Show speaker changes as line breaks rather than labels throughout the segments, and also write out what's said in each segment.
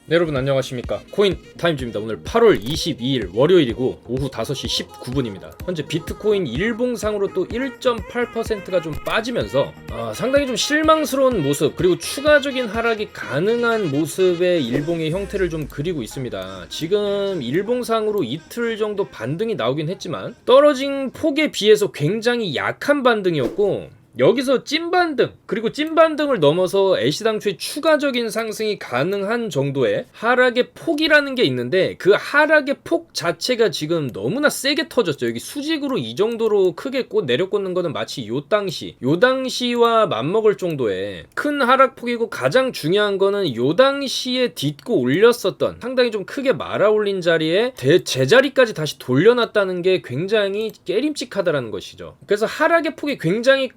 네, 여러분 안녕하십니까. 코인 타임즈입니다. 오늘 8월 22일 월요일이고 오후 5시 19분입니다. 현재 비트코인 일봉상으로 또 1.8%가 좀 빠지면서 상당히 좀 실망스러운 모습, 그리고 추가적인 하락이 가능한 모습의 일봉의 형태를 좀 그리고 있습니다. 지금 일봉상으로 이틀 정도 반등이 나오긴 했지만 떨어진 폭에 비해서 굉장히 약한 반등이었고, 여기서 찐반등, 그리고 찐반등을 넘어서 애시당초에 추가적인 상승이 가능한 정도의 하락의 폭이라는 게 있는데, 그 하락의 폭 자체가 지금 너무나 세게 터졌죠. 여기 수직으로 이 정도로 크게 내려꽂는 거는 마치 요 당시와 맞먹을 정도의 큰 하락폭이고, 가장 중요한 거는 요 당시에 딛고 올렸었던 상당히 좀 크게 말아 올린 자리에 제자리까지 다시 돌려놨다는 게 굉장히 깨림칙하다라는 것이죠. 그래서 하락의 폭이 굉장히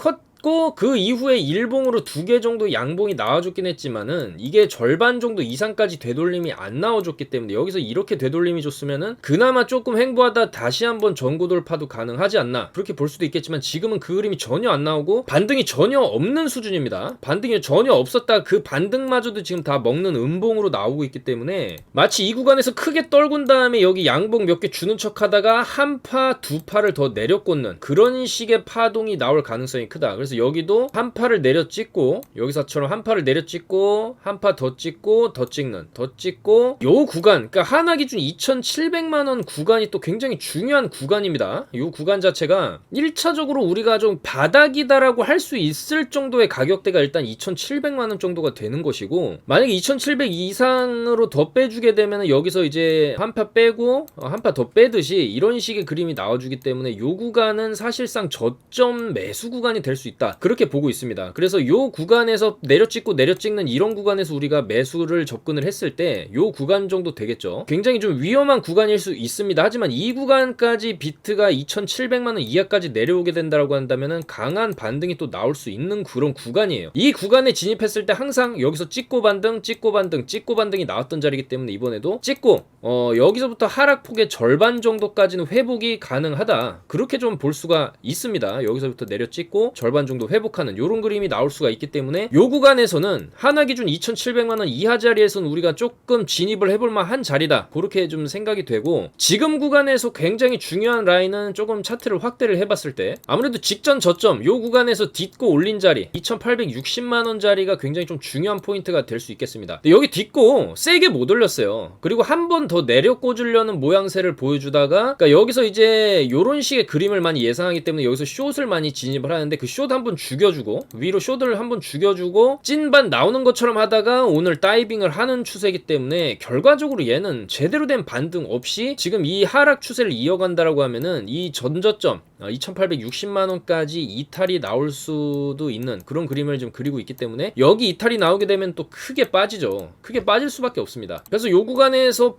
그 이후에 일봉으로 2개 정도 양봉이 나와줬긴 했지만은 이게 절반 정도 이상까지 되돌림이 안 나와줬기 때문에, 여기서 이렇게 되돌림이 줬으면은 그나마 조금 횡보하다 다시 한번 전고 돌파도 가능하지 않나, 그렇게 볼 수도 있겠지만, 지금은 그 그림이 전혀 안 나오고 반등이 전혀 없는 수준입니다. 반등이 전혀 없었다 그 반등마저도 지금 다 먹는 음봉으로 나오고 있기 때문에, 마치 이 구간에서 크게 떨군 다음에 여기 양봉 몇 개 주는 척 하다가 한 파, 두 파를 더 내려꽂는 그런 식의 파동이 나올 가능성이 크다. 그래서 여기도 한 파를 내려 찍고, 여기서처럼 한 파를 내려 찍고 한 파 더 찍고 더 찍는, 더 찍고, 요 구간, 그러니까 하나 기준 2,700만원 구간이 또 굉장히 중요한 구간입니다. 요 구간 자체가 1차적으로 우리가 좀 바닥이다라고 할 수 있을 정도의 가격대가 일단 2,700만원 정도가 되는 것이고, 만약에 2,700 이상으로 더 빼주게 되면 여기서 이제 한 파 빼고 한 파 더 빼듯이 이런 식의 그림이 나와주기 때문에 요 구간은 사실상 저점 매수 구간이 될 수 있다, 그렇게 보고 있습니다. 그래서 요 구간에서 내려찍고 내려찍는 이런 구간에서 우리가 매수를 접근을 했을 때 요 구간 정도 되겠죠. 굉장히 좀 위험한 구간일 수 있습니다. 하지만 이 구간까지 비트가 2,700만원 이하까지 내려오게 된다고 한다면은 강한 반등이 또 나올 수 있는 그런 구간이에요. 이 구간에 진입했을 때 항상 여기서 찍고 반등, 찍고 반등, 찍고 반등이 나왔던 자리이기 때문에, 이번에도 찍고 여기서부터 하락폭의 절반 정도까지는 회복이 가능하다, 그렇게 좀 볼 수가 있습니다. 여기서부터 내려 찍고 절반 정도 회복하는 요런 그림이 나올 수가 있기 때문에, 요 구간에서는 하나 기준 2,700만원 이하 자리에서는 우리가 조금 진입을 해볼 만한 자리다, 그렇게 좀 생각이 되고, 지금 구간에서 굉장히 중요한 라인은 조금 차트를 확대를 해봤을 때 아무래도 직전 저점 요 구간에서 딛고 올린 자리 2,860만원 자리가 굉장히 좀 중요한 포인트가 될 수 있겠습니다. 근데 여기 딛고 세게 못 올렸어요. 그리고 한 번 더 내려 꽂으려는 모양새를 보여주다가, 그러니까 여기서 이제 요런 식의 그림을 많이 예상하기 때문에 여기서 숏을 많이 진입을 하는데, 그 숏 한번 죽여주고 위로 숏을 한번 죽여주고 찐반 나오는 것처럼 하다가 오늘 다이빙을 하는 추세이기 때문에, 결과적으로 얘는 제대로 된 반등 없이 지금 이 하락 추세를 이어간다라고 하면은 이 전저점 2,860만원까지 이탈이 나올 수도 있는 그런 그림을 좀 그리고 있기 때문에, 여기 이탈이 나오게 되면 또 크게 빠지죠. 크게 빠질 수밖에 없습니다. 그래서 요 구간에서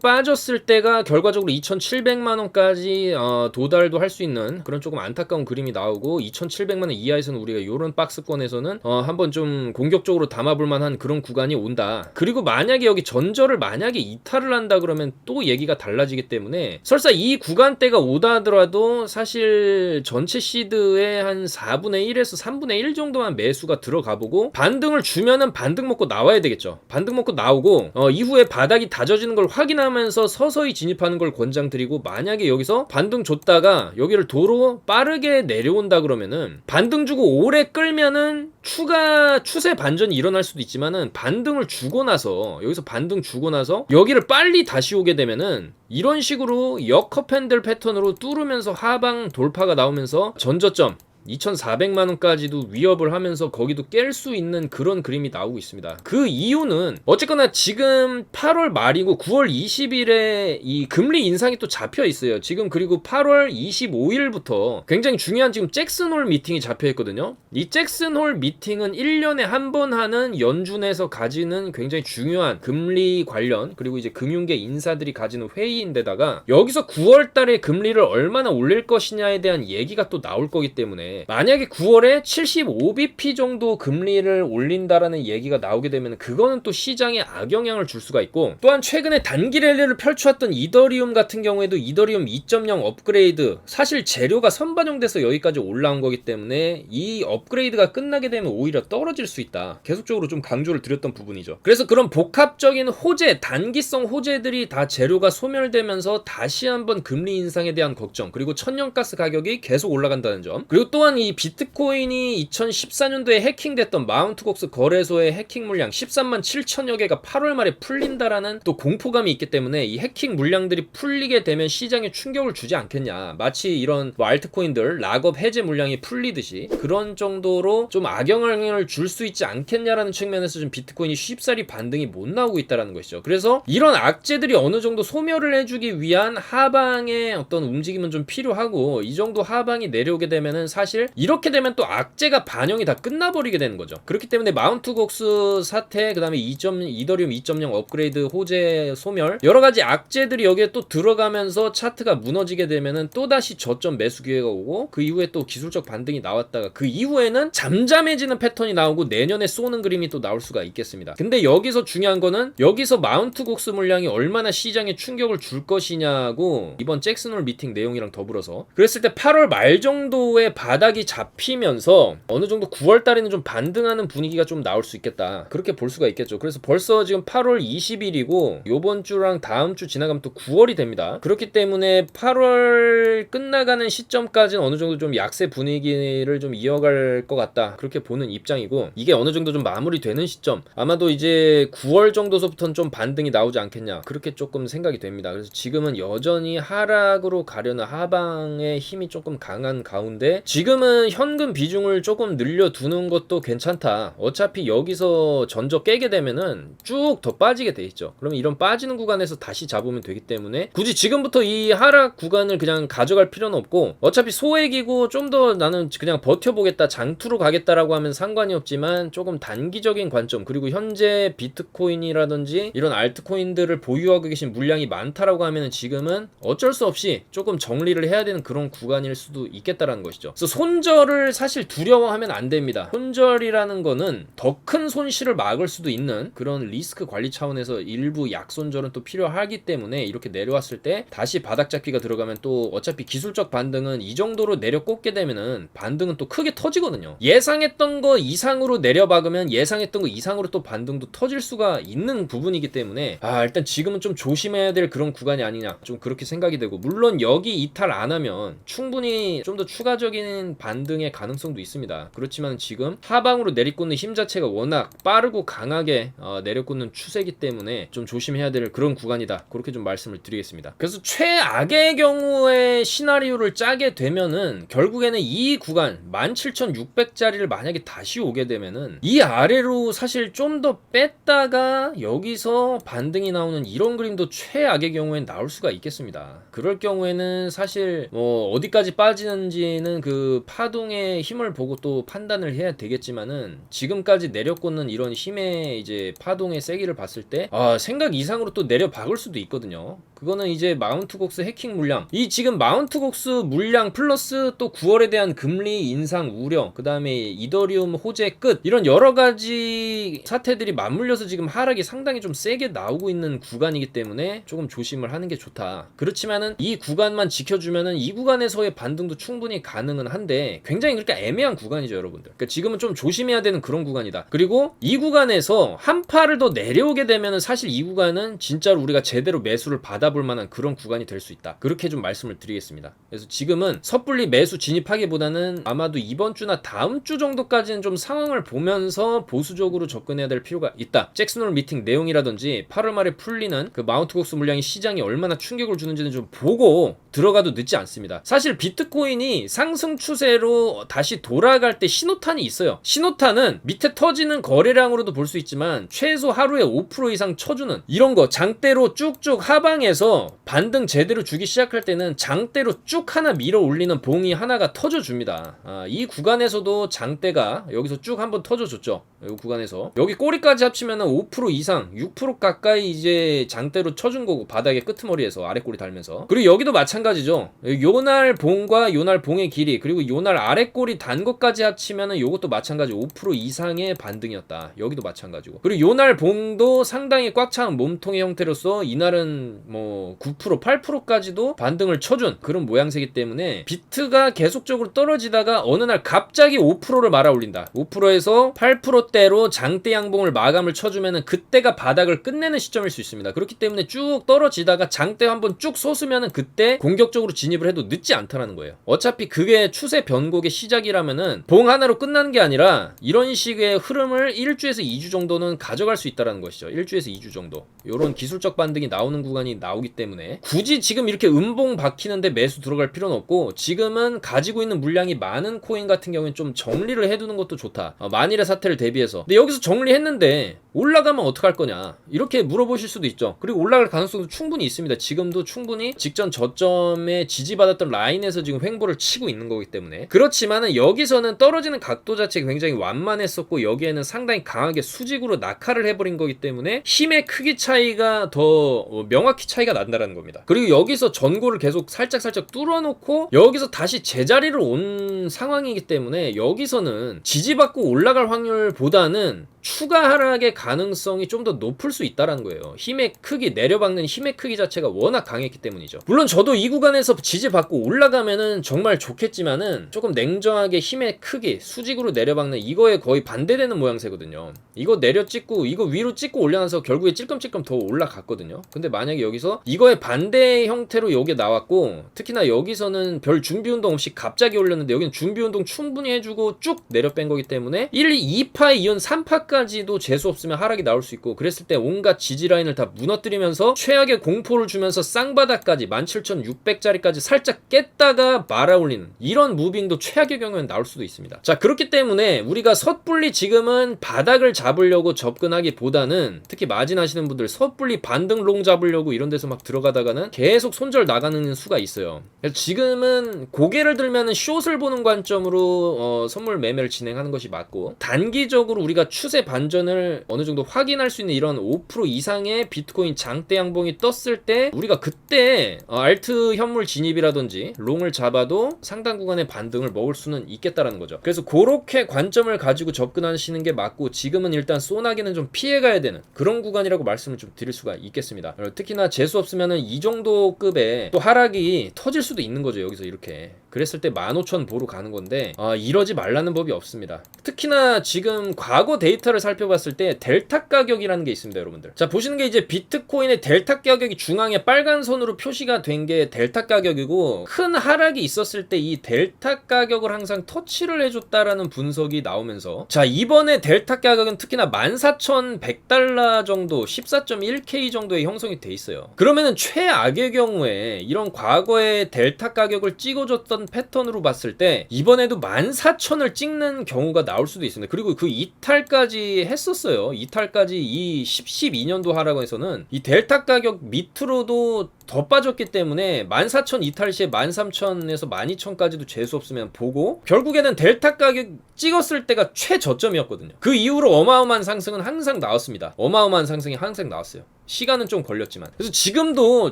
빠졌을 때가 결과적으로 2,700만원까지 도달도 할 수 있는 그런 조금 안타까운 그림이 나오고, 2,700만원 이하에서는 우리가 요런 박스권에서는 한번 좀 공격적으로 담아볼 만한 그런 구간이 온다. 그리고 만약에 여기 전저를 만약에 이탈을 한다 그러면 또 얘기가 달라지기 때문에, 설사 이 구간대가 오다 하더라도 사실 전체 시드의 한 4분의 1에서 3분의 1 정도만 매수가 들어가 보고, 반등을 주면은 반등 먹고 나와야 되겠죠. 반등 먹고 나오고 이후에 바닥이 다져지는 걸 확인하면서 서서히 진입하는 걸 권장드리고, 만약에 여기서 반등 줬다가 여기를 도로 빠르게 내려온다 그러면은, 반등 주고 오래 끌면은 추가 추세 반전이 일어날 수도 있지만은, 반등을 주고 나서 여기서 반등 주고 나서 여기를 빨리 다시 오게 되면은 이런 식으로 역컵핸들 패턴으로 뚫으면서 하방 돌파가 나오면서 전저점 2,400만원까지도 위협을 하면서 거기도 깰 수 있는 그런 그림이 나오고 있습니다. 그 이유는 어쨌거나 지금 8월 말이고 9월 20일에 이 금리 인상이 또 잡혀 있어요. 지금 그리고 8월 25일부터 굉장히 중요한 지금 잭슨홀 미팅이 잡혀 있거든요. 이 잭슨홀 미팅은 1년에 한 번 하는 연준에서 가지는 굉장히 중요한 금리 관련, 그리고 이제 금융계 인사들이 가지는 회의인데다가, 여기서 9월 달에 금리를 얼마나 올릴 것이냐에 대한 얘기가 또 나올 거기 때문에 때문에 만약에 9월에 75bp 정도 금리를 올린다라는 얘기가 나오게 되면 그거는 또 시장에 악영향을 줄 수가 있고, 또한 최근에 단기 랠리를 펼쳐왔던 이더리움 같은 경우에도 이더리움 2.0 업그레이드, 사실 재료가 선반영돼서 여기까지 올라온 거기 때문에 이 업그레이드가 끝나게 되면 오히려 떨어질 수 있다, 계속적으로 좀 강조를 드렸던 부분이죠. 그래서 그런 복합적인 호재, 단기성 호재들이 다 재료가 소멸되면서 다시 한번 금리 인상에 대한 걱정, 그리고 천연가스 가격이 계속 올라간다는 점, 그리고 또한 이 비트코인이 2014년도에 해킹됐던 마운트곡스 거래소의 해킹 물량 13만 7천여 개가 8월 말에 풀린다라는 또 공포감이 있기 때문에 이 해킹 물량들이 풀리게 되면 시장에 충격을 주지 않겠냐, 마치 이런 뭐 알트코인들 락업 해제 물량이 풀리듯이 그런 정도로 좀 악영향을 줄 수 있지 않겠냐라는 측면에서 좀 비트코인이 쉽사리 반등이 못 나오고 있다는 것이죠. 그래서 이런 악재들이 어느 정도 소멸을 해주기 위한 하방의 어떤 움직임은 좀 필요하고, 이 정도 하방이 내려오게 되면은 사실 이렇게 되면 또 악재가 반영이 다 끝나버리게 되는 거죠. 그렇기 때문에 마운트곡스 사태, 그 다음에 이더리움 2.0 업그레이드 호재 소멸, 여러가지 악재들이 여기에 또 들어가면서 차트가 무너지게 되면은 또다시 저점 매수 기회가 오고, 그 이후에 또 기술적 반등이 나왔다가 그 이후에는 잠잠해지는 패턴이 나오고 내년에 쏘는 그림이 또 나올 수가 있겠습니다. 근데 여기서 중요한 거는 여기서 마운트곡스 물량이 얼마나 시장에 충격을 줄 것이냐고, 이번 잭슨홀 미팅 내용이랑 더불어서 그랬을 때 8월 말 정도의 바닥이 잡히면서 어느 정도 9월 달에는 좀 반등하는 분위기가 좀 나올 수 있겠다, 그렇게 볼 수가 있겠죠. 그래서 벌써 지금 8월 20일이고 요번 주랑 다음 주 지나가면 또 9월이 됩니다. 그렇기 때문에 8월 끝나가는 시점까지는 어느 정도 좀 약세 분위기를 좀 이어갈 것 같다, 그렇게 보는 입장이고, 이게 어느 정도 좀 마무리되는 시점, 아마도 이제 9월 정도서부터는 좀 반등이 나오지 않겠냐, 그렇게 조금 생각이 됩니다. 그래서 지금은 여전히 하락으로 가려는 하방의 힘이 조금 강한 가운데 지금은 현금 비중을 조금 늘려두는 것도 괜찮다. 어차피 여기서 전저 깨게 되면은 쭉 더 빠지게 돼 있죠. 그러면 이런 빠지는 구간에서 다시 잡으면 되기 때문에 굳이 지금부터 이 하락 구간을 그냥 가져갈 필요는 없고, 어차피 소액이고 좀 더 나는 그냥 버텨보겠다, 장투로 가겠다라고 하면 상관이 없지만 조금 단기적인 관점, 그리고 현재 비트코인이라든지 이런 알트코인들을 보유하고 계신 물량이 많다라고 하면은 지금은 어쩔 수 없이 조금 정리를 해야 되는 그런 구간일 수도 있겠다라는 것이죠. 그래서 손절을 사실 두려워하면 안 됩니다. 손절이라는 거는 더 큰 손실을 막을 수도 있는 그런 리스크 관리 차원에서 일부 약손절은 또 필요하기 때문에, 이렇게 내려왔을 때 다시 바닥 잡기가 들어가면 또 어차피 기술적 반등은 이 정도로 내려 꽂게 되면은 반등은 또 크게 터지거든요. 예상했던 거 이상으로 내려박으면 예상했던 거 이상으로 또 반등도 터질 수가 있는 부분이기 때문에 일단 지금은 좀 조심해야 될 그런 구간이 아니냐, 좀 그렇게 생각이 되고, 물론 여기 이탈 안 하면 충분히 좀 더 추가적인 반등의 가능성도 있습니다. 그렇지만 지금 하방으로 내리꽂는 힘 자체가 워낙 빠르고 강하게 내려꽂는 추세이기 때문에 좀 조심해야 될 그런 구간이다, 그렇게 좀 말씀을 드리겠습니다. 그래서 최악의 경우에 시나리오를 짜게 되면은 결국에는 이 구간 17,600짜리를 만약에 다시 오게 되면은 이 아래로 사실 좀 더 뺐다가 여기서 반등이 나오는 이런 그림도 최악의 경우엔 나올 수가 있겠습니다. 그럴 경우에는 사실 뭐 어디까지 빠지는지는 그 파동의 힘을 보고 또 판단을 해야 되겠지만은, 지금까지 내려꽂는 이런 힘의 이제 파동의 세기를 봤을 때 생각 이상으로 또 내려 박을 수도 있거든요. 그거는 이제 마운트곡스 해킹 물량, 이 지금 마운트곡스 물량 플러스 또 9월에 대한 금리 인상 우려, 그 다음에 이더리움 호재 끝, 이런 여러가지 사태들이 맞물려서 지금 하락이 상당히 좀 세게 나오고 있는 구간이기 때문에 조금 조심을 하는 게 좋다. 그렇지만은 이 구간만 지켜주면은 이 구간에서의 반등도 충분히 가능은 한데 굉장히 그렇게 애매한 구간이죠, 여러분들. 그러니까 지금은 좀 조심해야 되는 그런 구간이다. 그리고 이 구간에서 한 팔을 더 내려오게 되면은 사실 이 구간은 진짜로 우리가 제대로 매수를 받아볼 만한 그런 구간이 될 수 있다, 그렇게 좀 말씀을 드리겠습니다. 그래서 지금은 섣불리 매수 진입하기보다는 아마도 이번 주나 다음 주 정도까지는 좀 상황을 보면서 보수적으로 접근해야 될 필요가 있다. 잭슨홀 미팅 내용이라든지 8월 말에 풀리는 그 마운트곡스 물량이 시장에 얼마나 충격을 주는지는 좀 보고 들어가도 늦지 않습니다. 사실 비트코인이 상승 추세로 다시 돌아갈 때 신호탄이 있어요. 신호탄은 밑에 터지는 거래량으로도 볼 수 있지만 최소 하루에 5% 이상 쳐주는 이런 거, 장대로 쭉쭉 하방에서 반등 제대로 주기 시작할 때는 장대로 쭉 하나 밀어 올리는 봉이 하나가 터져줍니다. 이 구간에서도 장대가 여기서 쭉 한번 터져줬죠. 이 구간에서 여기 꼬리까지 합치면은 5% 이상 6% 가까이 이제 장대로 쳐준 거고, 바닥의 끄트머리에서 아래 꼬리 달면서. 그리고 여기도 마찬가지죠. 요날 봉과 요날 봉의 길이, 그리고 우리 요날 아래 꼬리 단 것까지 합치면은 요것도 마찬가지 5% 이상의 반등이었다. 여기도 마찬가지고. 그리고 요날 봉도 상당히 꽉 찬 몸통의 형태로서 이날은 뭐 9% 8%까지도 반등을 쳐준 그런 모양새이기 때문에 비트가 계속적으로 떨어지다가 어느 날 갑자기 5%를 말아 올린다. 5%에서 8%대로 장대 양봉을 마감을 쳐주면은 그때가 바닥을 끝내는 시점일 수 있습니다. 그렇기 때문에 쭉 떨어지다가 장대 한번 쭉 솟으면은 그때 공격적으로 진입을 해도 늦지 않다라는 거예요. 어차피 그게 추세 변곡의 시작이라면은 봉 하나로 끝나는 게 아니라 이런 식의 흐름을 1주에서 2주 정도는 가져갈 수 있다라는 것이죠. 1주에서 2주 정도. 요런 기술적 반등이 나오는 구간이 나오기 때문에 굳이 지금 이렇게 음봉 박히는데 매수 들어갈 필요는 없고 지금은 가지고 있는 물량이 많은 코인 같은 경우에는 좀 정리를 해두는 것도 좋다. 만일의 사태를 대비해서. 근데 여기서 정리했는데 올라가면 어떡할 거냐 이렇게 물어보실 수도 있죠. 그리고 올라갈 가능성도 충분히 있습니다. 지금도 충분히 직전 저점에 지지받았던 라인에서 지금 횡보를 치고 있는 거기 때문에. 그렇지만은 여기서는 떨어지는 각도 자체가 굉장히 완만했었고 여기에는 상당히 강하게 수직으로 낙하를 해버린 거기 때문에 힘의 크기 차이가 더 명확히 차이가 난다라는 겁니다. 그리고 여기서 전고를 계속 살짝 뚫어놓고 여기서 다시 제자리로 온 상황이기 때문에 여기서는 지지받고 올라갈 확률보다는 추가 하락의 가능성이 좀 더 높을 수 있다는 거예요. 힘의 크기, 내려박는 힘의 크기 자체가 워낙 강했기 때문이죠. 물론 저도 이 구간에서 지지받고 올라가면은 정말 좋겠지만은 조금 냉정하게 힘의 크기, 수직으로 내려박는 이거에 거의 반대되는 모양새거든요. 이거 내려 찍고 이거 위로 찍고 올려놔서 결국에 찔끔찔끔 더 올라갔거든요. 근데 만약에 여기서 이거에 반대 형태로 여기에 나왔고 특히나 여기서는 별 준비운동 없이 갑자기 올렸는데 여기는 준비운동 충분히 해주고 쭉 내려 뺀 거기 때문에 1, 2, 2파, 이온 3파까지도 재수 없으면 하락이 나올 수 있고 그랬을 때 온갖 지지라인을 다 무너뜨리면서 최악의 공포를 주면서 쌍바닥까지 17,600짜리까지 살짝 깼다가 말아올리는 이런 무빙도 최악의 경우에는 나올 수도 있습니다. 자, 그렇기 때문에 우리가 섣불리 지금은 바닥을 잡으려고 접근하기보다는 특히 마진 하시는 분들 섣불리 반등 롱 잡으려고 이런 데서 막 들어가다가는 계속 손절 나가는 수가 있어요. 그래서 지금은 고개를 들면은 숏을 보는 관점으로 선물 매매를 진행하는 것이 맞고 단기적으로 우리가 추세 반전을 어느 정도 확인할 수 있는 이런 5% 이상의 비트코인 장대 양봉이 떴을 때 우리가 그때 알트 현물 진입이라든지 롱을 잡아도 상당 구간의 반등을 먹을 수는 있겠다라는 거죠. 그래서 그렇게 관점을 가지고 접근하시는 게 맞고 지금은 일단 소나기는 좀 피해가야 되는 그런 구간이라고 말씀을 좀 드릴 수가 있겠습니다. 특히나 재수 없으면은 이 정도 급의 또 하락이 터질 수도 있는 거죠. 여기서 이렇게 그랬을 때 15,000 보러 가는 건데 이러지 말라는 법이 없습니다. 특히나 지금 과거 데이터를 살펴봤을 때 델타 가격이라는 게 있습니다, 여러분들. 자, 보시는 게 이제 비트코인의 델타 가격이 중앙에 빨간 선으로 표시가 된 게 델타 가격이고 큰 하락이 있었을 때 이 델타 가격을 항상 터치를 해줬다라는 분석이 나오면서 자, 이번에 델타 가격은 특히나 14,100달러 정도 14.1K 정도의 형성이 돼 있어요. 그러면은 최악의 경우에 이런 과거의 델타 가격을 찍어줬던 패턴으로 봤을 때 이번에도 14,000을 찍는 경우가 나올 수도 있습니다. 그리고 그 이탈까지 했었어요. 이탈까지 이 12년도 하락에서는 이 델타 가격 밑으로도 더 빠졌기 때문에 14,000 이탈 시에 13,000에서 12,000까지도 재수 없으면 보고 결국에는 델타 가격 찍었을 때가 최저점이었거든요. 그 이후로 어마어마한 상승은 항상 나왔습니다. 어마어마한 상승이 항상 나왔어요. 시간은 좀 걸렸지만. 그래서 지금도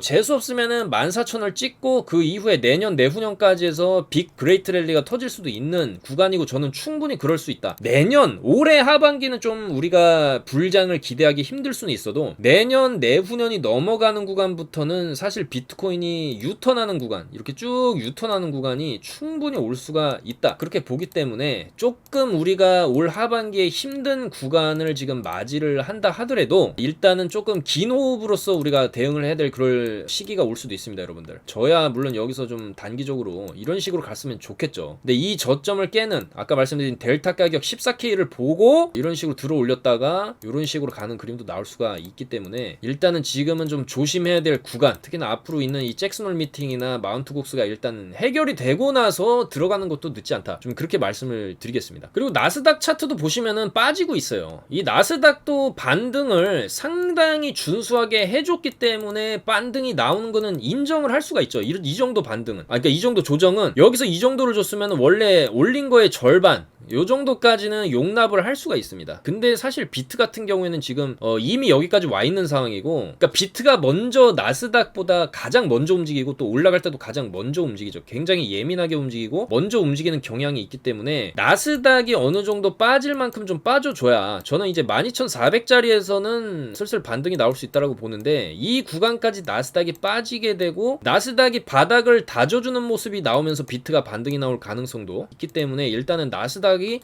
재수 없으면은 14,000을 찍고 그 이후에 내년 내후년까지 해서 빅 그레이트 랠리가 터질 수도 있는 구간이고 저는 충분히 그럴 수 있다. 내년 올해 하반기는 좀 우리가 불장을 기대하기 힘들 수는 있어도 내년 내후년이 넘어가는 구간부터는 사실 비트코인이 유턴하는 구간 이렇게 쭉 유턴하는 구간이 충분히 올 수가 있다. 그렇게 보기 때문에 조금 우리가 올 하반기에 힘든 구간을 지금 맞이를 한다 하더라도 일단은 조금 긴 호흡으로서 우리가 대응을 해야 될 그럴 시기가 올 수도 있습니다, 여러분들. 저야 물론 여기서 좀 단기적으로 이런 식으로 갔으면 좋겠죠. 근데 이 저점을 깨는 아까 말씀드린 델타 가격 14K를 보고 이런 식으로 들어 올렸다가 이런 식으로 가는 그림도 나올 수가 있기 때문에 일단은 지금은 좀 조심해야 될 구간 특히나 앞으로 있는 이 잭슨홀 미팅이나 마운트 곡스가 일단 해결이 되고 나서 들어가는 것도 늦지 않다. 좀 그렇게 말씀을 드리겠습니다. 그리고 나스닥 차트도 보시면은 빠지고 있어요. 이 나스닥도 반등을 상당히 준수하게 해줬기 때문에 반등이 나오는 거는 인정을 할 수가 있죠. 이 정도 반등은. 그러니까 이 정도 조정은 여기서 이 정도를 줬으면 원래 올린 거의 절반 요 정도까지는 용납을 할 수가 있습니다. 근데 사실 비트 같은 경우에는 지금 이미 여기까지 와 있는 상황이고, 그러니까 비트가 먼저 나스닥보다 가장 먼저 움직이고 또 올라갈 때도 가장 먼저 움직이죠. 굉장히 예민하게 움직이고 먼저 움직이는 경향이 있기 때문에 나스닥이 어느 정도 빠질 만큼 좀 빠져줘야 저는 이제 12,400짜리에서는 슬슬 반등이 나올 수 있다라고 보는데, 이 구간까지 나스닥이 빠지게 되고 나스닥이 바닥을 다져주는 모습이 나오면서 비트가 반등이 나올 가능성도 있기 때문에 일단은 나스닥이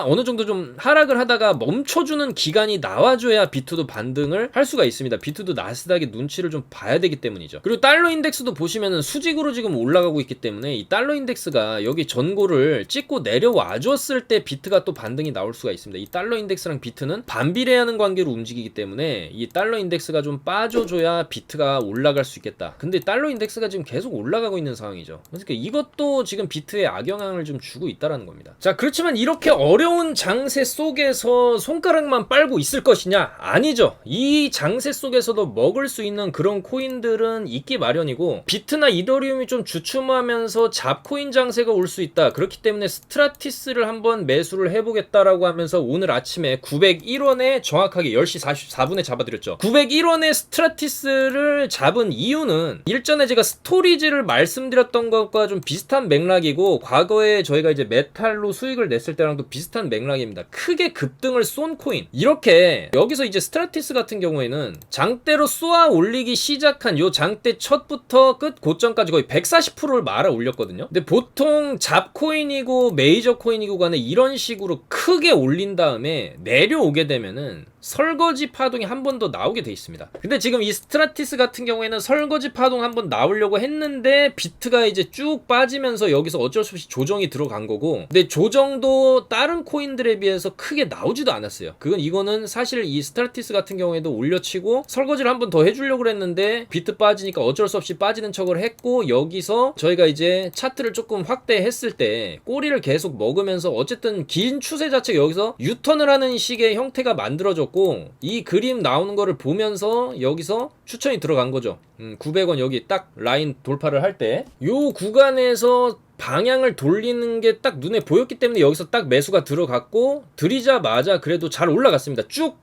어느 정도 좀 하락을 하다가 멈춰주는 기간이 나와줘야 비트도 반등을 할 수가 있습니다. 비트도 나스닥의 눈치를 좀 봐야 되기 때문이죠. 그리고 달러 인덱스도 보시면은 수직으로 지금 올라가고 있기 때문에 이 달러 인덱스가 여기 전고를 찍고 내려와 줬을 때 비트가 또 반등이 나올 수가 있습니다. 이 달러 인덱스랑 비트는 반비례하는 관계로 움직이기 때문에 이 달러 인덱스가 좀 빠져줘야 비트가 올라갈 수 있겠다. 근데 달러 인덱스가 지금 계속 올라가고 있는 상황이죠. 그러니까 이것도 지금 비트에 악영향을 좀 주고 있다라는 겁니다. 자, 그렇지만 이렇게 어려운 장세 속에서 손가락만 빨고 있을 것이냐? 아니죠. 이 장세 속에서도 먹을 수 있는 그런 코인들은 있기 마련이고, 비트나 이더리움이 좀 주춤하면서 잡코인 장세가 올 수 있다. 그렇기 때문에 스트라티스를 한번 매수를 해보겠다라고 하면서 오늘 아침에 901원에 정확하게 10시 44분에 잡아드렸죠. 901원에 스트라티스를 잡은 이유는 일전에 제가 스토리지를 말씀드렸던 것과 좀 비슷한 맥락이고, 과거에 저희가 이제 메탈로 수익을 냈을 때랑도 비슷한 맥락입니다. 크게 급등을 쏜 코인, 이렇게 여기서 이제 스트라티스 같은 경우에는 장대로 쏘아 올리기 시작한 요 장대 첫부터 끝 고점까지 거의 140%를 말아 올렸거든요. 근데 보통 잡코인이고 메이저 코인이고 간에 이런 식으로 크게 올린 다음에 내려오게 되면은 설거지 파동이 한 번 더 나오게 돼 있습니다. 근데 지금 이 스트라티스 같은 경우에는 설거지 파동 한 번 나오려고 했는데 비트가 이제 쭉 빠지면서 여기서 어쩔 수 없이 조정이 들어간 거고, 근데 조정도 다른 코인들에 비해서 크게 나오지도 않았어요. 이거는 사실 이 스트라티스 같은 경우에도 올려치고 설거지를 한 번 더 해주려고 했는데 비트 빠지니까 어쩔 수 없이 빠지는 척을 했고, 여기서 저희가 이제 차트를 조금 확대했을 때 꼬리를 계속 먹으면서 어쨌든 긴 추세 자체가 여기서 유턴을 하는 식의 형태가 만들어졌고, 이 그림 나오는 거를 보면서 여기서 추천이 들어간 거죠. 900원 여기 딱 라인 돌파를 할 때 요 구간에서 방향을 돌리는 게 딱 눈에 보였기 때문에 여기서 딱 매수가 들어갔고, 들이자마자 그래도 잘 올라갔습니다. 쭉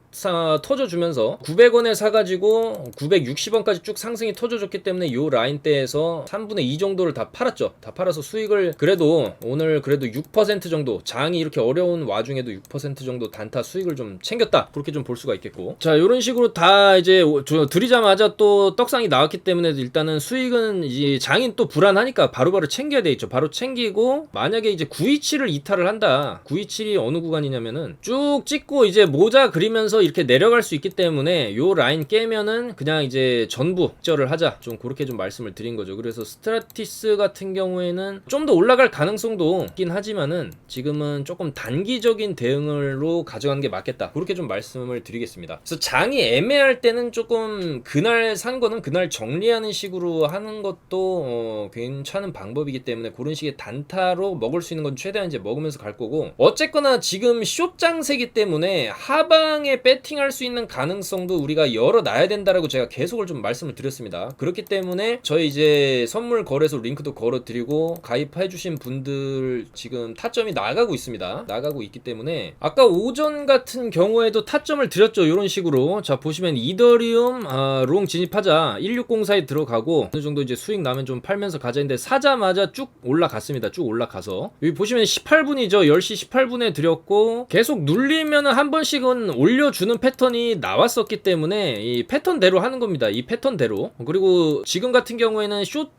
터져주면서 900원에 사가지고 960원까지 쭉 상승이 터져줬기 때문에 요 라인대에서 3분의 2 정도를 다 팔았죠. 다 팔아서 수익을 그래도 오늘 그래도 6% 정도, 장이 이렇게 어려운 와중에도 6% 정도 단타 수익을 좀 챙겼다, 그렇게 좀 볼 수가 있겠고, 자, 요런 식으로 다 이제 들이자마자 또 떡상이 나왔기 때문에 일단은 수익은 이제 장인 또 불안하니까 바로바로 챙겨야 되겠죠. 바로 챙기고, 만약에 이제 927을 이탈을 한다. 927이 어느 구간이냐면은 쭉 찍고 이제 모자 그리면서 이렇게 내려갈 수 있기 때문에 요 라인 깨면은 그냥 이제 전부 적절을 하자, 좀 그렇게 좀 말씀을 드린 거죠. 그래서 스트라티스 같은 경우에는 좀 더 올라갈 가능성도 있긴 하지만은 지금은 조금 단기적인 대응으로 가져가는 게 맞겠다, 그렇게 좀 말씀을 드리겠습니다. 그래서 장이 애매할 때는 조금 그날 산 거는 그날 정리하는 식으로 하는 것도 괜찮은 방법이기 때문에 그런 식의 단타로 먹을 수 있는 건 최대한 이제 먹으면서 갈 거고, 어쨌거나 지금 숏 장세기 때문에 하방에 배팅할 수 있는 가능성도 우리가 열어놔야 된다라고 제가 계속을 좀 말씀을 드렸습니다. 그렇기 때문에 저희 이제 선물 거래소 링크도 걸어드리고 가입해주신 분들 지금 타점이 나가고 있습니다. 나가고 있기 때문에 아까 오전 같은 경우에도 타점을 드렸죠. 이런 식으로 자, 보시면 이더리움 롱 진입하자 1604에 들어가고 어느 정도 이제 수익 나면 좀 팔면서 가자 했는데 사자마자 쭉 올라갔습니다. 쭉 올라가서 여기 보시면 18분이죠. 10시 18분에 드렸고 계속 눌리면은 한 번씩은 올려주는 패턴이 나왔었기 때문에 이 패턴대로 하는 겁니다. 이 패턴대로. 그리고 지금 같은 경우에는 숏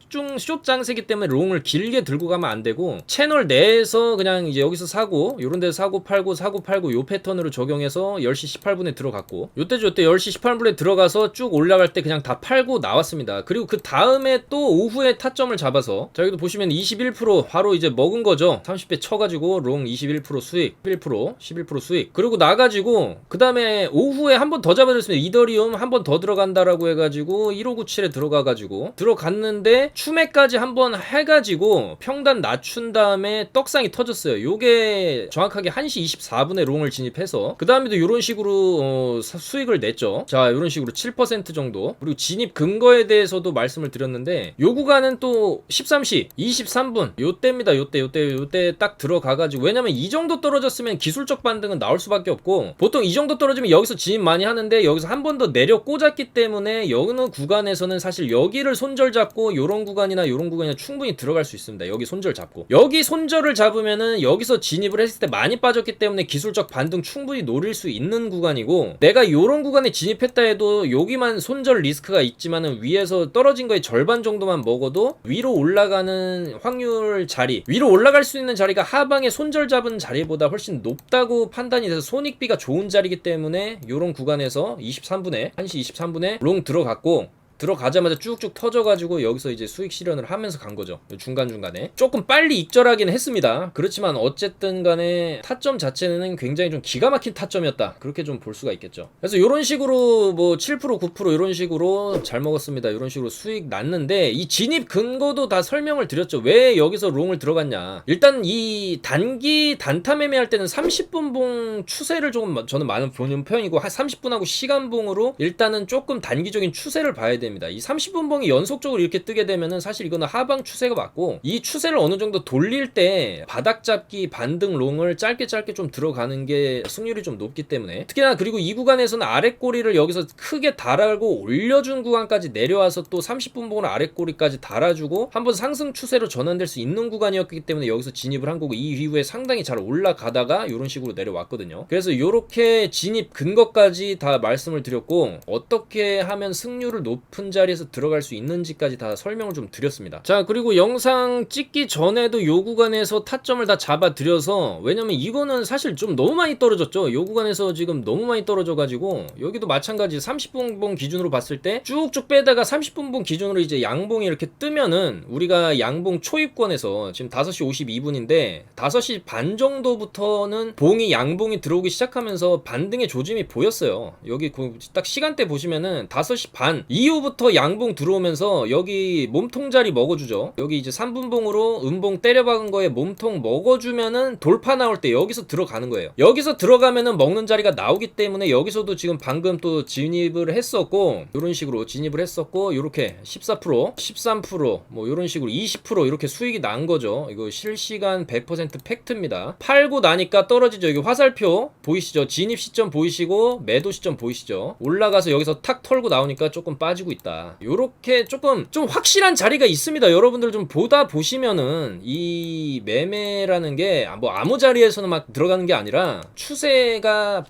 장세기 때문에 롱을 길게 들고 가면 안 되고, 채널 내에서 그냥 이제 여기서 사고 요런 데서 사고 팔고 요 패턴으로 적용해서 10시 18분에 들어갔고, 요때죠. 요때 10시 18분에 들어가서 쭉 올라갈 때 그냥 다 팔고 나왔습니다. 그리고 그 다음에 또 오후에 타점을 잡아서 자, 여기도 보시면 21% 바로 이제 먹은 거죠. 30배 쳐가지고 롱 21% 수익, 11% 수익. 그리고 나가지고 그 다음에 오후에 한 번 더 잡아줬습니다. 이더리움 한 번 더 들어간다라고 해가지고 1597에 들어가가지고 들어갔는데 추매까지 한 번 해가지고 평단 낮춘 다음에 떡상이 터졌어요. 요게 정확하게 1시 24분에 롱을 진입해서 그 다음에도 요런 식으로 수익을 냈죠. 자, 요런 식으로 7% 정도. 그리고 진입 근거에 대해서도 말씀을 드렸는데 요 구간은 또 13시 23분 무조건 요때입니다. 요때 딱 들어가가지고, 왜냐면 이 정도 떨어졌으면 기술적 반등은 나올 수밖에 없고, 보통 이 정도 떨어지면 여기서 진입 많이 하는데 여기서 한 번 더 내려 꽂았기 때문에 여느 구간에서는 사실 여기를 손절 잡고 요런 구간이나 요런 구간이나 충분히 들어갈 수 있습니다. 여기 손절 잡고, 여기 손절을 잡으면은 여기서 진입을 했을 때 많이 빠졌기 때문에 기술적 반등 충분히 노릴 수 있는 구간이고, 내가 요런 구간에 진입했다 해도 여기만 손절 리스크가 있지만은 위에서 떨어진 거의 절반 정도만 먹어도 위로 올라가는 확률 자리, 위로 올라갈 수 있는 자리가 하방에 손절 잡은 자리보다 훨씬 높다고 판단이 돼서 손익비가 좋은 자리이기 때문에 요런 구간에서 23분에 1시 23분에 롱 들어갔고, 들어가자마자 쭉쭉 터져가지고 여기서 이제 수익 실현을 하면서 간 거죠. 중간중간에 조금 빨리 익절하긴 했습니다. 그렇지만 어쨌든 간에 타점 자체는 굉장히 좀 기가 막힌 타점이었다, 그렇게 좀 볼 수가 있겠죠. 그래서 이런 식으로 뭐 7% 9% 이런 식으로 잘 먹었습니다. 이런 식으로 수익 났는데, 이 진입 근거도 다 설명을 드렸죠. 왜 여기서 롱을 들어갔냐. 일단 이 단기 단타 매매할 때는 30분 봉 추세를 조금 저는 많은 보는 편이고, 한 30분하고 시간봉으로 일단은 조금 단기적인 추세를 봐야 돼요. 이 30분 봉이 연속적으로 이렇게 뜨게 되면은 사실 이거는 하방 추세가 맞고, 이 추세를 어느 정도 돌릴 때 바닥 잡기 반등 롱을 짧게 좀 들어가는 게 승률이 좀 높기 때문에, 특히나 그리고 이 구간에서는 아랫꼬리를 여기서 크게 달아고 올려준 구간까지 내려와서 또 30분 봉을 아랫꼬리까지 달아주고 한번 상승 추세로 전환될 수 있는 구간이었기 때문에 여기서 진입을 한 거고, 이 이후에 상당히 잘 올라가다가 이런 식으로 내려왔거든요. 그래서 이렇게 진입 근거까지 다 말씀을 드렸고, 어떻게 하면 승률을 높은 자리에서 들어갈 수 있는지까지 다 설명을 좀 드렸습니다. 자, 그리고 영상 찍기 전에도 요 구간에서 타점을 다 잡아 드려서, 왜냐면 이거는 사실 좀 너무 많이 떨어졌죠. 요 구간에서 지금 너무 많이 떨어져 가지고, 여기도 마찬가지 30분 봉 기준으로 봤을 때 쭉쭉 빼다가 30분 봉 기준으로 이제 양봉이 이렇게 뜨면은, 우리가 양봉 초입권에서 지금 5시 52분인데 5시 반 정도부터는 봉이 양봉이 들어오기 시작하면서 반등의 조짐이 보였어요. 여기 딱 시간대 보시면은 5시 반 이후부터 양봉 들어오면서 여기 몸통 자리 먹어주죠. 여기 이제 3분봉으로 음봉 때려박은 거에 몸통 먹어주면은 돌파 나올 때 여기서 들어가는 거예요. 여기서 들어가면은 먹는 자리가 나오기 때문에 여기서도 지금 방금 또 진입을 했었고, 이런 식으로 진입을 했었고, 이렇게 14% 13% 뭐 이런 식으로 20% 이렇게 수익이 난 거죠. 이거 실시간 100% 팩트입니다. 팔고 나니까 떨어지죠. 여기 화살표 보이시죠? 진입 시점 보이시고 매도 시점 보이시죠? 올라가서 여기서 탁 털고 나오니까 조금 빠지고 있다. 요렇게 조금 좀 확실한 자리가 있습니다. 여러분들 좀 보다 보시면은 이 매매라는 게 뭐 아무 자리에서는 막 들어가는 게 아니라, 추세가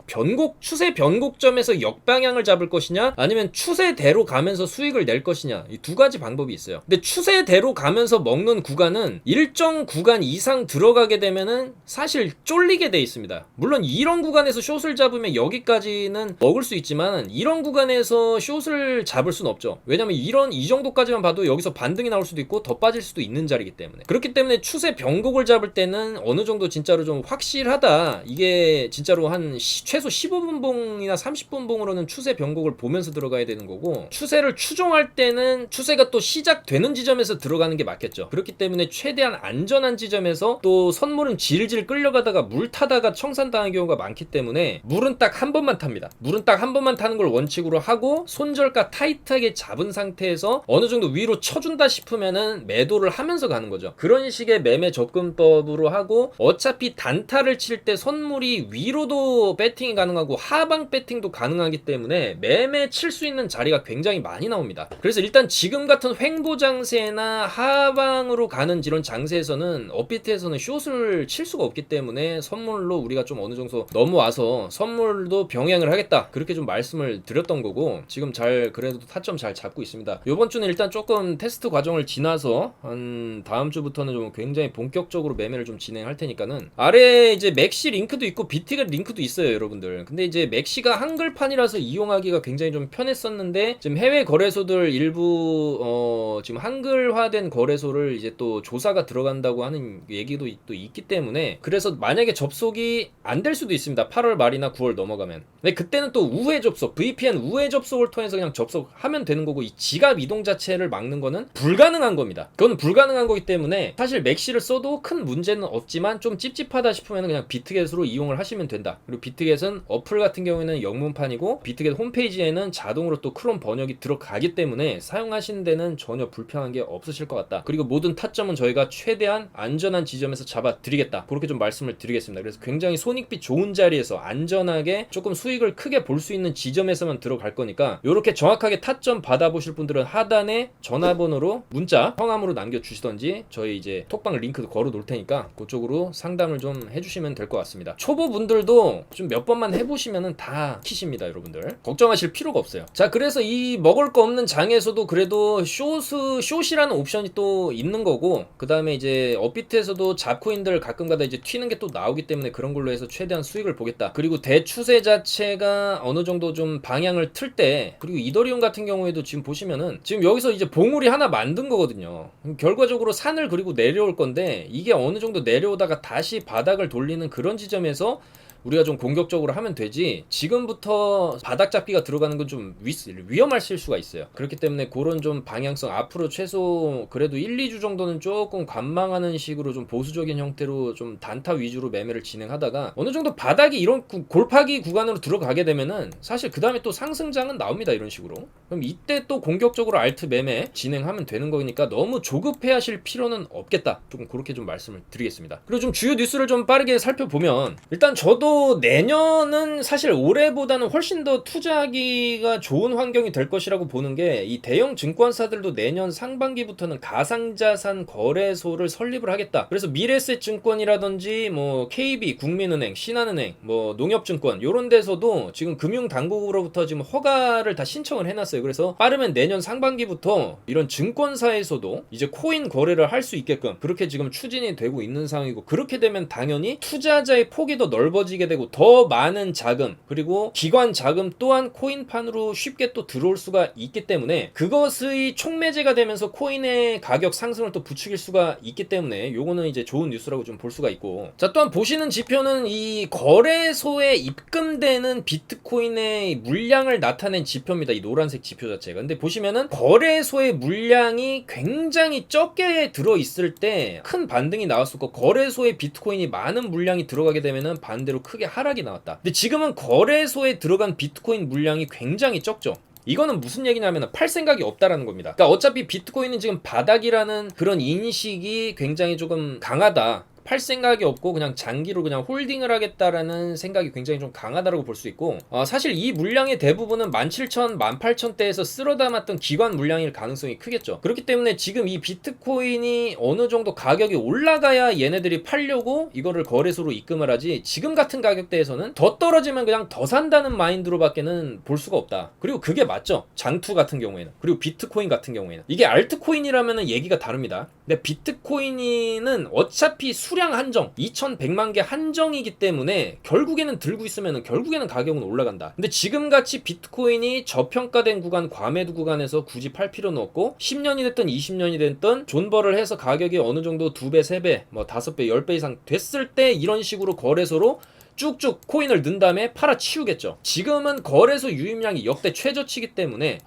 추세 변곡점에서 역방향을 잡을 것이냐, 아니면 추세대로 가면서 수익을 낼 것이냐, 이 두 가지 방법이 있어요. 근데 추세대로 가면서 먹는 구간은 일정 구간 이상 들어가게 되면은 사실 쫄리게 돼 있습니다. 물론 이런 구간에서 숏을 잡으면 여기까지는 먹을 수 있지만, 이런 구간에서 숏을 잡을 수는 없죠. 왜냐면 이 정도까지만 봐도 여기서 반등이 나올 수도 있고 더 빠질 수도 있는 자리이기 때문에. 그렇기 때문에 추세 변곡을 잡을 때는 어느 정도 진짜로 좀 확실하다, 이게 진짜로 한 최소 15분 봉이나 30분 봉으로는 추세 변곡을 보면서 들어가야 되는 거고, 추세를 추종할 때는 추세가 또 시작되는 지점에서 들어가는 게 맞겠죠. 그렇기 때문에 최대한 안전한 지점에서, 또 선물은 질질 끌려가다가 물 타다가 청산당하는 경우가 많기 때문에 물은 딱 한 번만 탑니다. 물은 딱 한 번만 타는 걸 원칙으로 하고, 손절가 타이트하게 잡은 상태에서 어느 정도 위로 쳐준다 싶으면은 매도를 하면서 가는 거죠. 그런 식의 매매 접근법으로 하고, 어차피 단타를 칠 때 선물이 위로도 배팅이 가능하고 하방 배팅도 가능하기 때문에 매매 칠 수 있는 자리가 굉장히 많이 나옵니다. 그래서 일단 지금 같은 횡보 장세나 하방으로 가는 이런 장세에서는 업비트에서는 숏을 칠 수가 없기 때문에 선물로 우리가 좀 어느 정도 넘어와서 선물도 병행을 하겠다, 그렇게 좀 말씀을 드렸던 거고, 지금 그래도 타점 잘 잡고 있습니다. 이번 주는 일단 조금 테스트 과정을 지나서 한 다음 주부터는 좀 굉장히 본격적으로 매매를 좀 진행할 테니까는, 아래에 이제 맥시 링크도 있고 비티겟 링크도 있어요, 여러분들. 근데 이제 맥시가 한글판이라서 이용하기가 굉장히 좀 편했었는데, 지금 해외 거래소들 일부 지금 한글화된 거래소를 이제 또 조사가 들어간다고 하는 얘기도 또 있기 때문에, 그래서 만약에 접속이 안 될 수도 있습니다. 8월 말이나 9월 넘어가면. 근데 그때는 또 우회 접속, VPN 우회 접속을 통해서 그냥 접속하면 하면 되는 거고, 이 지갑 이동 자체를 막는 거는 불가능한 겁니다. 그건 불가능한 거기 때문에 사실 맥시를 써도 큰 문제는 없지만 좀 찝찝하다 싶으면 그냥 비트겟으로 이용을 하시면 된다. 그리고 비트겟은 어플 같은 경우에는 영문판이고 비트겟 홈페이지에는 자동으로 또 크롬 번역이 들어가기 때문에 사용하시는 데는 전혀 불편한 게 없으실 것 같다. 그리고 모든 타점은 저희가 최대한 안전한 지점에서 잡아 드리겠다, 그렇게 좀 말씀을 드리겠습니다. 그래서 굉장히 손익비 좋은 자리에서 안전하게 조금 수익을 크게 볼 수 있는 지점에서만 들어갈 거니까, 이렇게 정확하게 타점 받아보실 분들은 하단에 전화번호로 문자 성함으로 남겨주시던지 저희 이제 톡방 링크도 걸어 놓을 테니까 그쪽으로 상담을 좀 해주시면 될 것 같습니다. 초보분들도 좀 몇 번만 해보시면은 다 키십니다. 여러분들 걱정하실 필요가 없어요. 자, 그래서 이 먹을 거 없는 장에서도 그래도 숏이라는 옵션이 또 있는 거고, 그 다음에 이제 업비트에서도 잡코인들 가끔가다 이제 튀는 게 또 나오기 때문에 그런 걸로 해서 최대한 수익을 보겠다. 그리고 대추세 자체가 어느 정도 좀 방향을 틀 때, 그리고 이더리움 같은 경우에도 지금 보시면은 지금 여기서 이제 봉우리 하나 만든 거거든요. 결과적으로 산을 그리고 내려올 건데, 이게 어느 정도 내려오다가 다시 바닥을 돌리는 그런 지점에서 우리가 좀 공격적으로 하면 되지, 지금부터 바닥 잡기가 들어가는 건 좀 위험하실 수가 있어요. 그렇기 때문에 그런 좀 방향성, 앞으로 최소 그래도 1, 2주 정도는 조금 관망하는 식으로 좀 보수적인 형태로 좀 단타 위주로 매매를 진행하다가 어느 정도 바닥이 이런 골파기 구간으로 들어가게 되면은 사실 그 다음에 또 상승장은 나옵니다. 이런 식으로. 그럼 이때 또 공격적으로 알트 매매 진행하면 되는 거니까 너무 조급해 하실 필요는 없겠다. 조금 그렇게 좀 말씀을 드리겠습니다. 그리고 좀 주요 뉴스를 좀 빠르게 살펴보면, 일단 저도 내년은 사실 올해보다는 훨씬 더 투자하기가 좋은 환경이 될 것이라고 보는 게, 이 대형 증권사들도 내년 상반기부터는 가상자산 거래소를 설립을 하겠다. 그래서 미래에셋증권이라든지 뭐 KB, 국민은행, 신한은행, 뭐 농협증권 요런 데서도 지금 금융당국으로부터 지금 허가를 다 신청을 해놨어요. 그래서 빠르면 내년 상반기부터 이런 증권사에서도 이제 코인 거래를 할 수 있게끔 그렇게 지금 추진이 되고 있는 상황이고, 그렇게 되면 당연히 투자자의 폭이 더 넓어지게 되고 더 많은 자금, 그리고 기관 자금 또한 코인판으로 쉽게 또 들어올 수가 있기 때문에 그것의 촉매제가 되면서 코인의 가격 상승을 또 부추길 수가 있기 때문에 요거는 이제 좋은 뉴스라고 좀 볼 수가 있고, 자, 또한 보시는 지표는 이 거래소에 입금되는 비트코인의 물량을 나타낸 지표입니다. 이 노란색 지표 자체가. 근데 보시면은 거래소의 물량이 굉장히 적게 들어있을 때 큰 반등이 나왔었고, 거래소에 비트코인이 많은 물량이 들어가게 되면은 반대로 크게 하락이 나왔다. 근데 지금은 거래소에 들어간 비트코인 물량이 굉장히 적죠. 이거는 무슨 얘기냐면 팔 생각이 없다라는 겁니다. 그러니까 어차피 비트코인은 지금 바닥이라는 그런 인식이 굉장히 조금 강하다. 팔 생각이 없고 그냥 장기로 그냥 홀딩을 하겠다라는 생각이 굉장히 좀 강하다라고 볼 수 있고, 사실 이 물량의 대부분은 17,000, 18,000대에서 쓸어 담았던 기관 물량일 가능성이 크겠죠. 그렇기 때문에 지금 이 비트코인이 어느 정도 가격이 올라가야 얘네들이 팔려고 이거를 거래소로 입금을 하지, 지금 같은 가격대에서는 더 떨어지면 그냥 더 산다는 마인드로밖에는 볼 수가 없다. 그리고 그게 맞죠. 장투 같은 경우에는. 그리고 비트코인 같은 경우에는. 이게 알트코인이라면 얘기가 다릅니다. 근데 비트코인은 어차피 수량 한정, 2100만 개 한정이기 때문에 결국에는 들고 있으면 결국에는 가격은 올라간다. 근데 지금같이 비트코인이 저평가된 구간, 과매도 구간에서 굳이 팔 필요는 없고, 10년이 됐든 20년이 됐든 존버를 해서 가격이 어느 정도 2배, 3배, 뭐 5배, 10배 이상 됐을 때 이런 식으로 거래소로 쭉쭉 코인을 넣은 다음에 팔아치우겠죠. 지금은 거래소 유입량이 역대 최저치기 때문에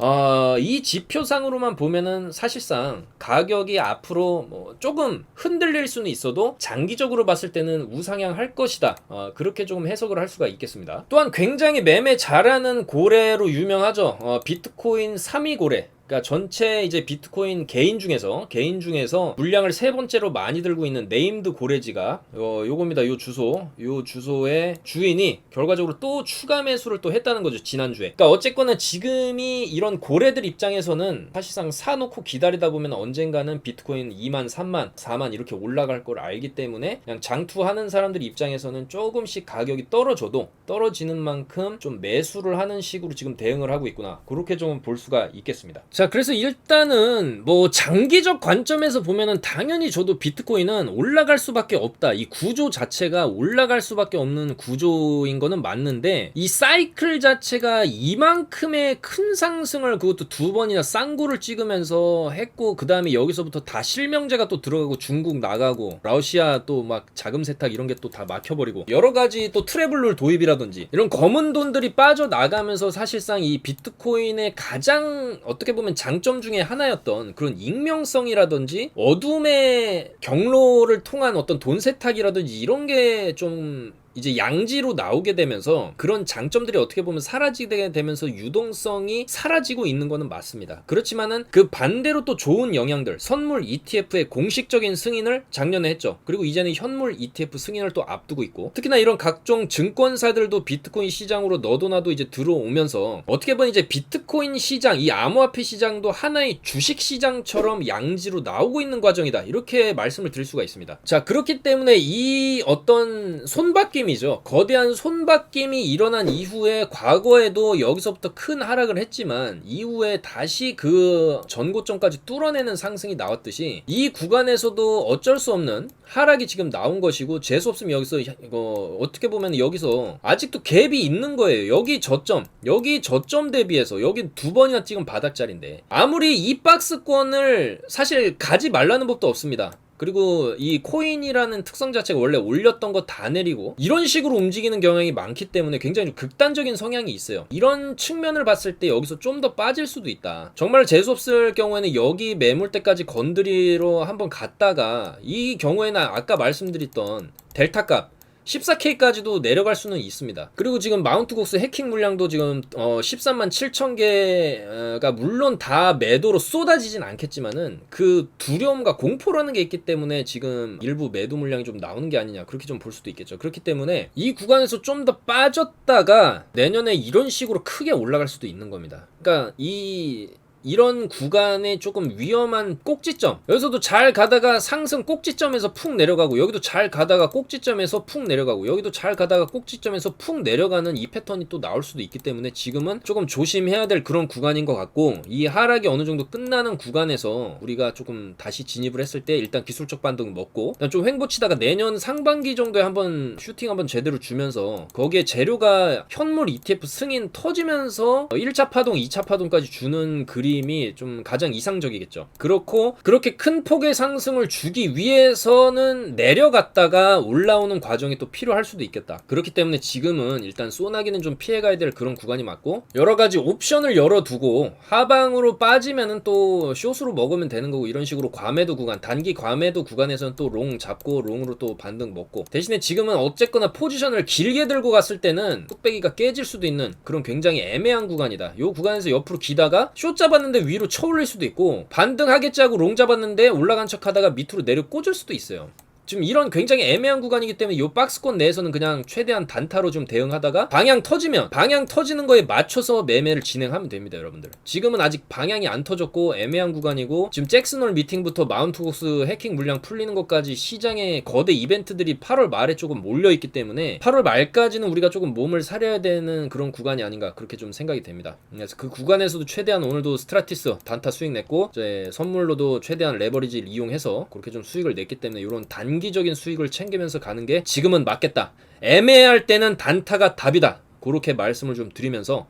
이 지표상으로만 보면은 사실상 가격이 앞으로 뭐 조금 흔들릴 수는 있어도 장기적으로 봤을 때는 우상향할 것이다. 그렇게 조금 해석을 할 수가 있겠습니다. 또한 굉장히 매매 잘하는 고래로 유명하죠. 비트코인 3위 고래. 그러니까 전체 이제 비트코인 개인 중에서 물량을 세 번째로 많이 들고 있는 네임드 고래지가 요겁니다. 요 주소의 주인이 결과적으로 또 추가 매수를 또 했다는 거죠, 지난주에. 그러니까 어쨌거나 지금이 이런 고래들 입장에서는 사실상 사놓고 기다리다 보면 언젠가는 비트코인 2만, 3만, 4만 이렇게 올라갈 걸 알기 때문에 그냥 장투하는 사람들 입장에서는 조금씩 가격이 떨어져도 떨어지는 만큼 좀 매수를 하는 식으로 지금 대응을 하고 있구나, 그렇게 좀 볼 수가 있겠습니다. 자, 그래서 일단은 뭐 장기적 관점에서 보면은 당연히 저도 비트코인은 올라갈 수밖에 없다. 이 구조 자체가 올라갈 수밖에 없는 구조인 거는 맞는데, 이 사이클 자체가 이만큼의 큰 상승을 그것도 두 번이나 쌍고를 찍으면서 했고, 그 다음에 여기서부터 다 실명제가 또 들어가고 중국 나가고 러시아 또 막 자금 세탁 이런 게 또 다 막혀버리고 여러 가지 또 트래블룰 도입이라든지 이런 검은 돈들이 빠져나가면서 사실상 이 비트코인의 가장 어떻게 보면 장점 중에 하나였던 그런 익명성이라든지 어둠의 경로를 통한 어떤 돈 세탁이라든지 이런 게 좀 이제 양지로 나오게 되면서 그런 장점들이 어떻게 보면 사라지게 되면서 유동성이 사라지고 있는 거는 맞습니다. 그렇지만은 그 반대로 또 좋은 영향들, 선물 ETF의 공식적인 승인을 작년에 했죠. 그리고 이제는 현물 ETF 승인을 또 앞두고 있고, 특히나 이런 각종 증권사들도 비트코인 시장으로 너도나도 이제 들어오면서 어떻게 보면 이제 비트코인 시장, 이 암호화폐 시장도 하나의 주식 시장처럼 양지로 나오고 있는 과정이다, 이렇게 말씀을 드릴 수가 있습니다. 자, 그렇기 때문에 이 어떤 손바뀜 이죠. 거대한 손바뀜이 일어난 이후에 과거에도 여기서부터 큰 하락을 했지만 이후에 다시 그 전고점까지 뚫어내는 상승이 나왔듯이 이 구간에서도 어쩔 수 없는 하락이 지금 나온 것이고, 재수없으면 여기서 어떻게 보면 여기서 아직도 갭이 있는 거예요. 여기 저점 대비해서 여기 두 번이나 찍은 바닥자리인데 아무리 이 박스권을 사실 가지 말라는 법도 없습니다. 그리고 이 코인이라는 특성 자체가 원래 올렸던 거 다 내리고 이런 식으로 움직이는 경향이 많기 때문에 굉장히 좀 극단적인 성향이 있어요. 이런 측면을 봤을 때 여기서 좀 더 빠질 수도 있다. 정말 재수없을 경우에는 여기 매물대까지 건드리러 한번 갔다가 이 경우에는 아까 말씀드렸던 델타 값 14K까지도 내려갈 수는 있습니다. 그리고 지금 마운트곡스 해킹 물량도 지금 13만 7천 개가 물론 다 매도로 쏟아지진 않겠지만은 그 두려움과 공포라는 게 있기 때문에 지금 일부 매도 물량이 좀 나오는 게 아니냐, 그렇게 좀 볼 수도 있겠죠. 그렇기 때문에 이 구간에서 좀 더 빠졌다가 내년에 이런 식으로 크게 올라갈 수도 있는 겁니다. 그러니까 이런 구간에 조금 위험한 꼭지점, 여기서도 잘 가다가 상승 꼭지점에서 푹 내려가고, 여기도 잘 가다가 꼭지점에서 푹 내려가고, 여기도 잘 가다가 꼭지점에서 푹 내려가는 이 패턴이 또 나올 수도 있기 때문에 지금은 조금 조심해야 될 그런 구간인 것 같고, 이 하락이 어느 정도 끝나는 구간에서 우리가 조금 다시 진입을 했을 때 일단 기술적 반등 먹고 좀 횡보치다가 내년 상반기 정도에 한번 슈팅 한번 제대로 주면서 거기에 재료가 현물 ETF 승인 터지면서 1차 파동 2차 파동까지 주는 그림이 좀 가장 이상적이겠죠. 그렇고 그렇게 큰 폭의 상승을 주기 위해서는 내려갔다가 올라오는 과정이 또 필요할 수도 있겠다. 그렇기 때문에 지금은 일단 소나기는 좀 피해가야 될 그런 구간이 맞고, 여러가지 옵션을 열어두고 하방으로 빠지면은 또 숏으로 먹으면 되는 거고, 이런 식으로 과매도 구간, 단기 과매도 구간에서는 또 롱 잡고 롱으로 또 반등 먹고, 대신에 지금은 어쨌거나 포지션을 길게 들고 갔을 때는 뚝배기가 깨질 수도 있는 그런 굉장히 애매한 구간이다. 요 구간에서 옆으로 기다가 숏 잡았는데 위로 쳐올릴 수도 있고, 반등하겠지 하고 롱 잡았는데 올라간 척 하다가 밑으로 내려 꽂을 수도 있어요. 지금 이런 굉장히 애매한 구간이기 때문에 이 박스권 내에서는 그냥 최대한 단타로 좀 대응하다가 방향 터지는 거에 맞춰서 매매를 진행하면 됩니다, 여러분들. 지금은 아직 방향이 안 터졌고 애매한 구간이고, 지금 잭슨홀 미팅부터 마운트곡스 해킹 물량 풀리는 것까지 시장에 거대 이벤트들이 8월 말에 조금 몰려있기 때문에 8월 말까지는 우리가 조금 몸을 사려야 되는 그런 구간이 아닌가, 그렇게 좀 생각이 됩니다. 그래서 그 구간에서도 최대한 오늘도 스트라티스 단타 수익 냈고, 이제 선물로도 최대한 레버리지를 이용해서 그렇게 좀 수익을 냈기 때문에 이런 단기적인 수익을 챙기면서 가는 게 지금은 맞겠다. 애매할 때는 단타가 답이다. 그렇게 말씀을 좀 드리면서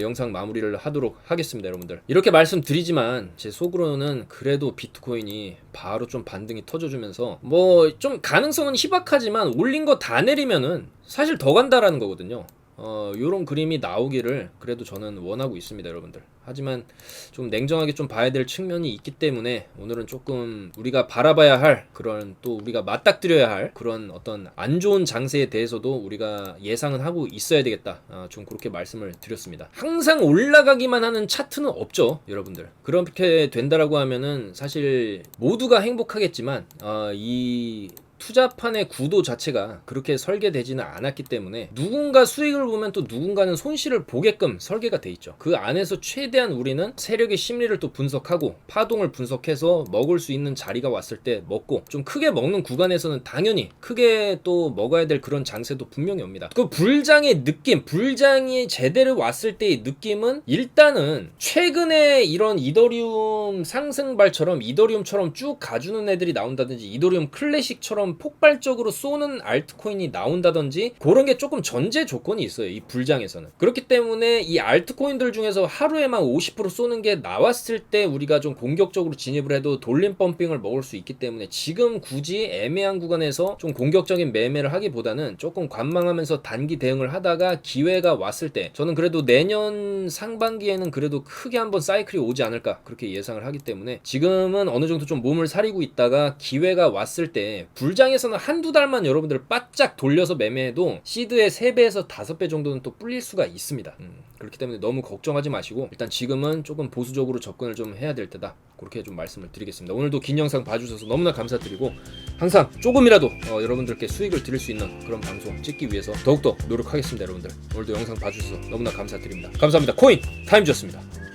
영상 마무리를 하도록 하겠습니다, 여러분들. 이렇게 말씀드리지만 제 속으로는 그래도 비트코인이 바로 좀 반등이 터져주면서 뭐 좀 가능성은 희박하지만 올린 거 다 내리면은 사실 더 간다라는 거거든요. 요런 그림이 나오기를 그래도 저는 원하고 있습니다, 여러분들. 하지만 좀 냉정하게 좀 봐야 될 측면이 있기 때문에 오늘은 조금 우리가 바라봐야 할, 그런 또 우리가 맞닥뜨려야 할 그런 어떤 안 좋은 장세에 대해서도 우리가 예상은 하고 있어야 되겠다, 좀 그렇게 말씀을 드렸습니다. 항상 올라가기만 하는 차트는 없죠, 여러분들. 그렇게 된다라고 하면은 사실 모두가 행복하겠지만 이 투자판의 구도 자체가 그렇게 설계되지는 않았기 때문에 누군가 수익을 보면 또 누군가는 손실을 보게끔 설계가 돼 있죠. 그 안에서 최대한 우리는 세력의 심리를 또 분석하고 파동을 분석해서 먹을 수 있는 자리가 왔을 때 먹고, 좀 크게 먹는 구간에서는 당연히 크게 또 먹어야 될 그런 장세도 분명히 옵니다. 그 불장의 느낌, 불장이 제대로 왔을 때의 느낌은 일단은 최근에 이런 이더리움 상승발처럼 이더리움처럼 쭉 가주는 애들이 나온다든지 이더리움 클래식처럼 폭발적으로 쏘는 알트코인이 나온다든지 그런 게 조금 전제 조건이 있어요, 이 불장에서는. 그렇기 때문에 이 알트코인들 중에서 하루에만 50% 쏘는 게 나왔을 때 우리가 좀 공격적으로 진입을 해도 돌림 펌핑을 먹을 수 있기 때문에 지금 굳이 애매한 구간에서 좀 공격적인 매매를 하기보다는 조금 관망하면서 단기 대응을 하다가 기회가 왔을 때, 저는 그래도 내년 상반기에는 그래도 크게 한번 사이클이 오지 않을까 그렇게 예상을 하기 때문에 지금은 어느 정도 좀 몸을 사리고 있다가 기회가 왔을 때, 불장에서는 한두 달만 여러분들 바짝 돌려서 매매해도 시드의 3배에서 5배 정도는 또 불릴 수가 있습니다. 그렇기 때문에 너무 걱정하지 마시고 일단 지금은 조금 보수적으로 접근을 좀 해야 될 때다, 그렇게 좀 말씀을 드리겠습니다. 오늘도 긴 영상 봐주셔서 너무나 감사드리고 항상 조금이라도 여러분들께 수익을 드릴 수 있는 그런 방송 찍기 위해서 더욱더 노력하겠습니다. 여러분들 오늘도 영상 봐주셔서 너무나 감사드립니다. 감사합니다. 코인 타임즈였습니다.